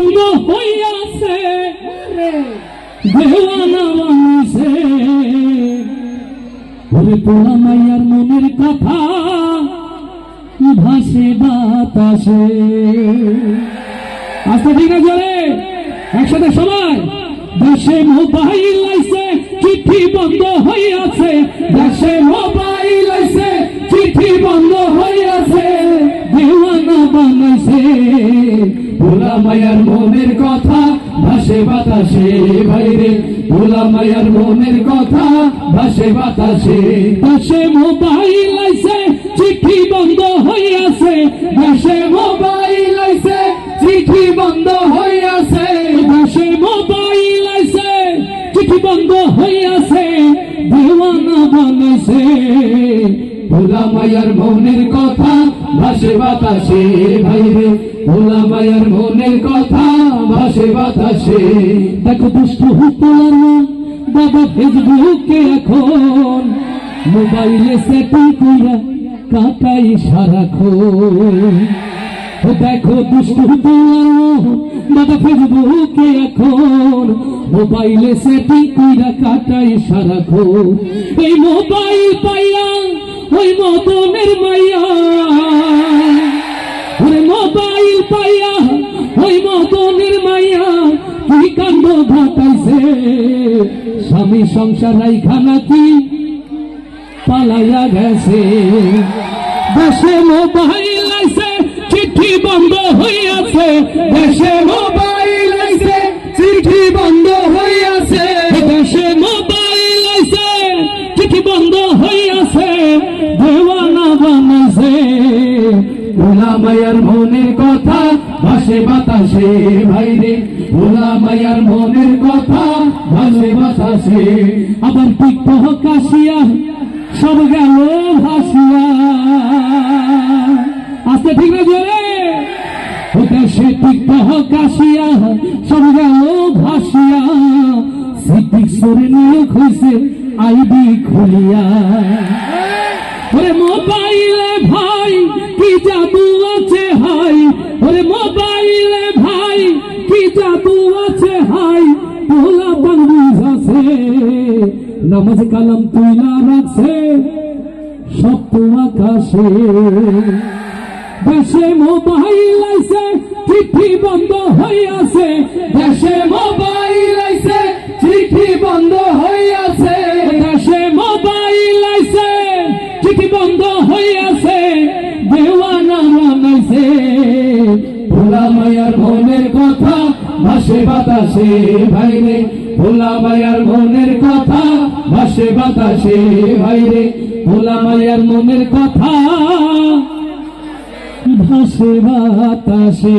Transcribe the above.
বন্ধ হইয়াছে দেওয়ানা বানাইছে ওরে পোলা মাইয়ার মনের কথা ভাসে বাতাসে। আস্তে ঠিক আছে রে, একসাথে সবাই। দেশে মোবাইল আইছে চিঠি বন্ধ হইয়াছে, দেশে মোবাইল আইছে চিঠি বন্ধ হইয়াছে দেওয়ানা বানাইছে ভোলা মায়ার মনের কথা ভাসে বাতাসে। ভাইরে ভোলা মায়ার মনের কথা ভাসে বাতাসে। দেশে মোবাইল আইছে চিঠি বন্ধ হইয়াছে, দেশে মোবাইল আইছে চিঠি বন্ধ হইয়াছে, দেশে মোবাইল আইছে চিঠি বন্ধ হইয়াছে দেওয়ানা বানাইছে ভোলা মায়ার মনের কথা ভাসে বাতাসে। ভাইরে ভোলা মায়ার মনের কথা ভাসে বাতাসে। দেখো দুষ্ট হুতলার বাবা ফেসবুকে এখন মোবাইলে সেটিং কইরা কাটাই সারাক্ষণ। দেখো দুষ্ট হুতলার বাবা ফেসবুকে এখন মোবাইলে সেটিং কইরা কাটাই সারাক্ষণ। এই মোবাইল পাইয়া ওই মদনের মাইয়া, ওরে মোবাইল পাইয়া ওই মদনের মাইয়া কি কাণ্ড ঘটাইছে। স্বামী সংসার রাইখা নাকি পালাইয়া গেছে। দেশে মোবাইল আইছে চিঠি বন্ধ হইয়াছে, দেশে মোবাইল আইছে চিঠি বন্ধ হইয়াছে, দেশে মোবাইল আইছে চিঠি বন্ধ হইয়াছে দেওয়ানা বানাইছে ভোলা মায়ার মনের কথা ভাসে বাতাসে। ভাইরে ভোলা মায়ার মনের কথা ভাসে বাতাসে। আবার টিকটক আসিয়া সব গেল ভাসিয়া। আস্তে ঠিক আছে রে, দেশে টিকটক আসিয়া সব গেল ভাসিয়া। সিদ্দিক সরে নিয়ে খুঁজছে আইবি খুলিয়া। ওরে মোবাইলে ভাই কি জাদু আছে হাই, ওরে মোবাইলে ভাই কি জাদু আছে হাই ভোলা বাংলিশ আছে নামাজ কালাম তুইলা রাখছে সপ্ত আকাশে। দেশে মোবাইল আইছে চিঠি বন্ধ হইয়াছে, দেশে মোবাইল আইছে চিঠি বন্ধ হইয়াছে, দেশে মোবাইল আইছে চিঠি বন্ধ হইয়াছে দেওয়ানা বানাইছে ভোলা মায়ার মনের কথা ভাসে বাতাসে। ভাইরে ভোলা মায়ার মনের কথা ভাসে বাতাসে। ভাইরে ভোলা মায়ার মনের কথা ভাসে বাতাসে।